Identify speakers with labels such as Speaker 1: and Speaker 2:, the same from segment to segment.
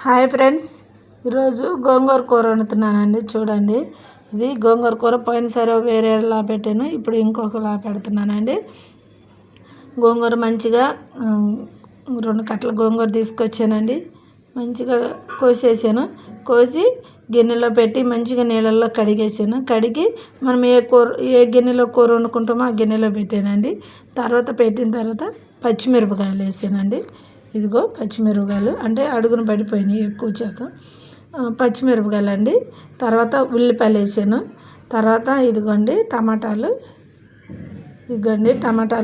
Speaker 1: Hi friends, ఈరోజు గోంగూర కూర వండుతున్నానండి. చూడండి, ఇది గోంగూర కూర పోయినసారి వేరేలా పెట్టాను, ఇప్పుడు ఇంకొకలా పెడుతున్నానండి. గోంగూర మంచిగా 2 కట్టల గోంగూర తీసుకొచ్చానండి. మంచిగా కోసేసాను. కోసి గిన్నెలో పెట్టి మంచిగా నీళ్ళల్లో కడిగేసాను. కడిగి మనం ఏ గిన్నెలో కూర వండుకుంటామో ఆ గిన్నెలో పెట్టానండి. పెట్టిన తర్వాత పచ్చిమిరపకాయలు వేసానండి. ఇదిగో పచ్చిమిరపకాయలు, అంటే అడుగున పడిపోయినాయి ఎక్కువ శాతం పచ్చిమిరపకాయలు అండి. తర్వాత ఉల్లిపాయలు వేసాను. తర్వాత ఇదిగోండి టమాటాలు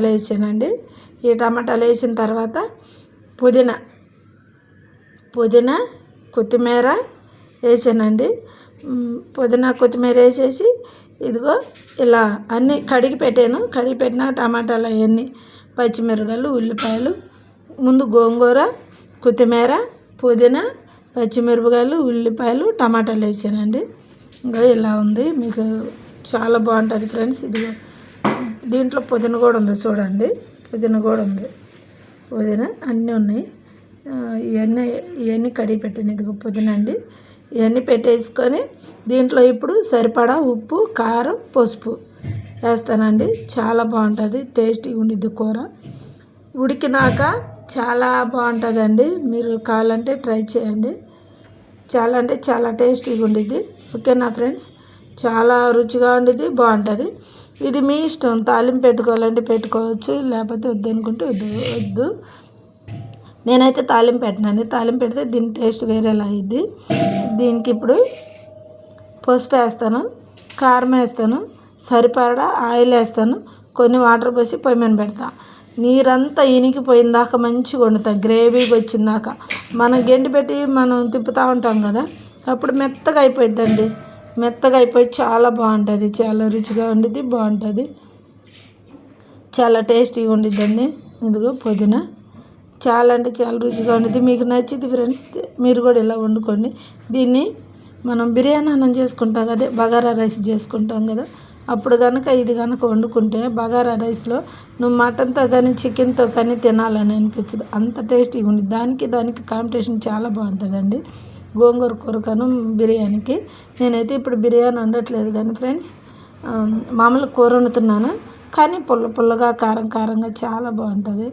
Speaker 1: వేసానండి. ఈ టమాటాలు వేసిన తర్వాత పుదీనా కొత్తిమీర వేసానండి. పుదీనా కొత్తిమీర వేసేసి ఇదిగో ఇలా అన్నీ కడిగి పెట్టిన టమాటాలు అవన్నీ, పచ్చిమిరపకాయలు, ఉల్లిపాయలు, ముందు గోంగూర, కొత్తిమీర, పుదీనా, పచ్చిమిరపకాయలు, ఉల్లిపాయలు, టమాటాలు వేసానండి. ఇంకా ఇలా ఉంది, మీకు చాలా బాగుంటుంది ఫ్రెండ్స్. ఇదిగో దీంట్లో పుదీనా కూడా ఉంది, చూడండి పుదీనా అన్నీ ఉన్నాయి. ఇవన్నీ కడిగి పెట్టాను. ఇదిగో పుదీనా అండి. ఇవన్నీ పెట్టేసుకొని దీంట్లో ఇప్పుడు సరిపడా ఉప్పు, కారం, పసుపు వేస్తానండి. చాలా బాగుంటుంది, టేస్టీగా ఉండిద్ది కూర. ఉడికినాక చాలా బాగుంటుందండి. మీరు కావాలంటే ట్రై చేయండి. చాలా అంటే చాలా టేస్టీగా ఉండిద్ది. ఓకేనా ఫ్రెండ్స్, చాలా రుచిగా ఉండిద్ది, బాగుంటుంది. ఇది మీ ఇష్టం, తాలింపు పెట్టుకోవాలంటే పెట్టుకోవచ్చు, లేకపోతే వద్దనుకుంటే వద్దు. నేనైతే తాలింపు పెట్టనండి. తాలింపు పెడితే దీని టేస్ట్ వేరేలా అయ్యిద్ది. దీనికి ఇప్పుడు పసుపు వేస్తాను, కారం వేస్తాను, సరిపడా ఆయిల్ వేస్తాను, కొన్ని వాటర్ పోసి పొయ్యి మీద పెడతా. నీరంతా ఇనికిపోయిన దాకా మంచిగా వండుతా, గ్రేవీగా వచ్చిందాక. మనం గెంటి పెట్టి మనం తిప్పుతూ ఉంటాం కదా, అప్పుడు మెత్తగా అయిపోయిద్దండి. మెత్తగా అయిపోయి చాలా బాగుంటుంది, చాలా రుచిగా ఉండిద్ది, బాగుంటుంది, చాలా టేస్టీగా ఉండిద్దండి. ఇదిగో పుదీనా చాలా అంటే చాలా రుచిగా ఉండిద్ది. మీకు నచ్చింది ఫ్రెండ్స్, మీరు కూడా ఇలా వండుకోండి. దీన్ని మనం బిర్యానీ అన్నం చేసుకుంటాం కదా, బగారా రైస్ చేసుకుంటాం కదా, అప్పుడు కనుక ఇది కనుక వండుకుంటే బగారా రైస్లో నువ్వు మటన్తో కానీ చికెన్తో కానీ తినాలని అనిపించదు, అంత టేస్టీగా ఉంది. దానికి కాంపిటీషన్ చాలా బాగుంటుందండి, గోంగూర కూరకను బిర్యానీకి. నేనైతే ఇప్పుడు బిర్యానీ వండట్లేదు కానీ ఫ్రెండ్స్, మామూలు కూర వండుతున్నాను, కానీ పుల్లగా కారంగా చాలా బాగుంటుంది.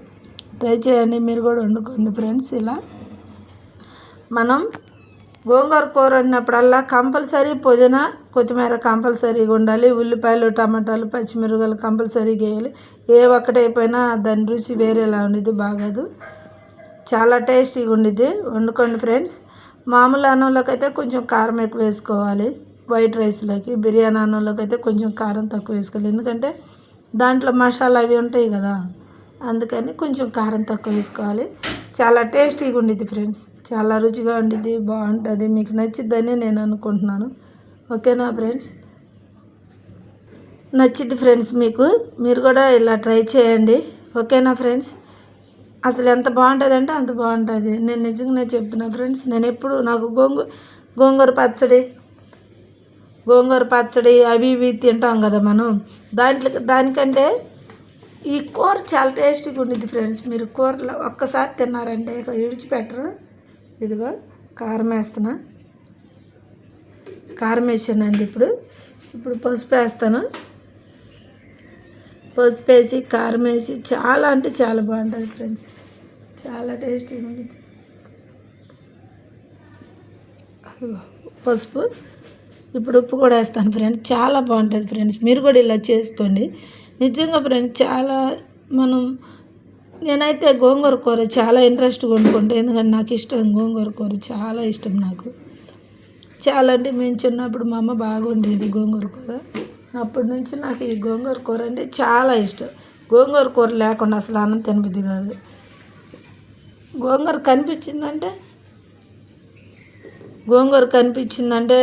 Speaker 1: ట్రై చేయండి, మీరు కూడా వండుకోండి ఫ్రెండ్స్. ఇలా మనం గోంగూర కూర వండినప్పుడల్లా కంపల్సరీ పుదీనా కొత్తిమీర కంపల్సరీగా ఉండాలి. ఉల్లిపాయలు, టమాటాలు, పచ్చిమిరపకాయలు కంపల్సరీగా వేయాలి. ఏ ఒక్కటైపోయినా దాని రుచి వేరేలా ఉండిద్ది, బాగోదు. చాలా టేస్టీగా ఉండిద్ది, వండుకోండి ఫ్రెండ్స్. మామూలు అన్నంలోకి అయితే కొంచెం కారం ఎక్కువ వేసుకోవాలి, వైట్ రైస్లోకి. బిర్యానీ అన్నంలోకి అయితే కొంచెం కారం తక్కువ వేసుకోవాలి, ఎందుకంటే దాంట్లో మసాలా అవి ఉంటాయి కదా, అందుకని కొంచెం కారం తక్కువ వేసుకోవాలి. చాలా టేస్టీగా ఉండిద్ది ఫ్రెండ్స్, చాలా రుచిగా ఉండిద్ది, బాగుంటుంది. మీకు నచ్చిద్దని నేను అనుకుంటున్నాను. ఓకేనా ఫ్రెండ్స్, నచ్చిద్ది ఫ్రెండ్స్ మీకు, మీరు కూడా ఇలా ట్రై చేయండి. ఓకేనా ఫ్రెండ్స్, అసలు ఎంత బాగుంటుంది అంటే అంత బాగుంటుంది. నేను నిజంగానే చెప్తున్నా ఫ్రెండ్స్. నేను ఎప్పుడు నాకు గోంగూర పచ్చడి అవి ఇవి తింటాం కదా మనం, దానికంటే ఈ కూర చాలా టేస్టీగా ఉండిద్ది ఫ్రెండ్స్. మీరు కూరలో ఒక్కసారి తిన్నారంటే విడిచిపెట్టరు. ఇదిగో కారం వేసానండి. ఇప్పుడు పసుపు వేస్తాను. పసుపు వేసి కారం వేసి చాలా అంటే చాలా బాగుంటుంది ఫ్రెండ్స్, చాలా టేస్టీగా ఉండిద్ది. పసుపు, ఇప్పుడు ఉప్పు కూడా వేస్తాను ఫ్రెండ్స్, చాలా బాగుంటుంది ఫ్రెండ్స్. మీరు కూడా ఇలా చేసుకోండి నిజంగా ఫ్రెండ్స్. నేనైతే గోంగూర కూర చాలా ఇంట్రెస్ట్గా వండుకుంటాను, ఎందుకంటే నాకు ఇష్టం, గోంగూర కూర చాలా ఇష్టం నాకు. చాలా అంటే మేము చిన్నప్పుడు మా అమ్మ బాగా వండేది గోంగూర కూర, అప్పటి నుంచి నాకు ఈ గోంగూర కూర అంటే చాలా ఇష్టం. గోంగూర కూర లేకుండా అసలు అన్నం తినబుద్ధి కాదు. గోంగూర కనిపించిందంటే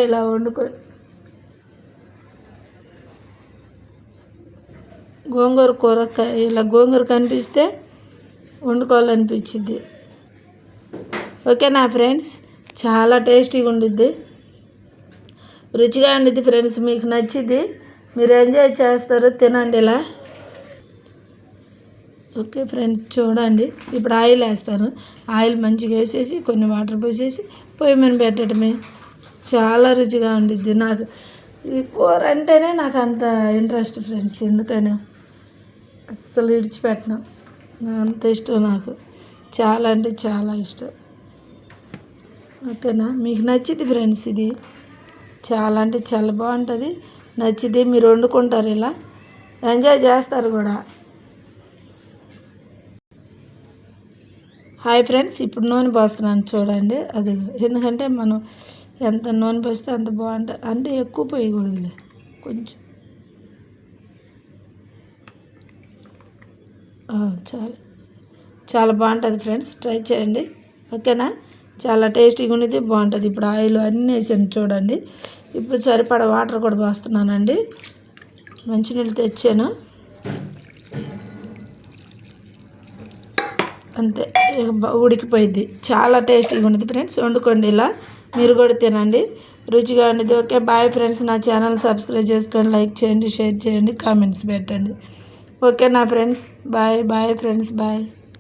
Speaker 1: ఇలా గోంగూర కనిపిస్తే వండుకోవాలనిపించింది. ఓకేనా ఫ్రెండ్స్, చాలా టేస్టీగా ఉండిద్ది, రుచిగా ఉండిద్ది ఫ్రెండ్స్. మీకు నచ్చిద్ది, మీరు ఎంజాయ్ చేస్తారు, తినండి ఇలా. ఓకే ఫ్రెండ్స్, చూడండి ఇప్పుడు ఆయిల్ వేస్తాను. ఆయిల్ మంచిగా వేసేసి కొన్ని వాటర్ పోసేసి పొయ్యి మీద పెట్టడమే. చాలా రుచిగా ఉండిద్ది. నాకు ఈ కూర అంటేనే నాకు అంత ఇంట్రెస్ట్ ఫ్రెండ్స్, ఎందుకని అస్సలు విడిచిపెట్టను. అంత ఇష్టం నాకు, చాలా అంటే చాలా ఇష్టం. ఓకేనా, మీకు నచ్చింది ఫ్రెండ్స్, ఇది చాలా అంటే చాలా బాగుంటుంది. నచ్చితే మీరు వండుకుంటారు, ఇలా ఎంజాయ్ చేస్తారు కూడా. హాయ్ ఫ్రెండ్స్, ఇప్పుడు నూనె పోస్తున్నాను చూడండి. అది ఎందుకంటే మనం ఎంత నూనె పోస్తే అంత బాగుంటుంది, అంటే ఎక్కువ పోయకూడదులే, కొంచెం చాలా చాలా బాగుంటుంది ఫ్రెండ్స్, ట్రై చేయండి. ఓకేనా, చాలా టేస్టీగా ఉండేది, బాగుంటుంది. ఇప్పుడు ఆయిల్ అన్నీ వేసాను చూడండి. ఇప్పుడు సరిపడా వాటర్ కూడా పోస్తున్నానండి. మంచినీళ్ళు తెచ్చాను, అంతే, ఉడికిపోయింది. చాలా టేస్టీగా ఉండేది ఫ్రెండ్స్, వండుకోండి ఇలా, మీరు కూడా తినండి, రుచిగా ఉండేది. Okay, bye friends. నా ఛానల్ సబ్స్క్రైబ్ చేసుకోండి, లైక్ చేయండి, షేర్ చేయండి, కామెంట్స్ పెట్టండి. ఓకే నా friends, bye bye friends, bye.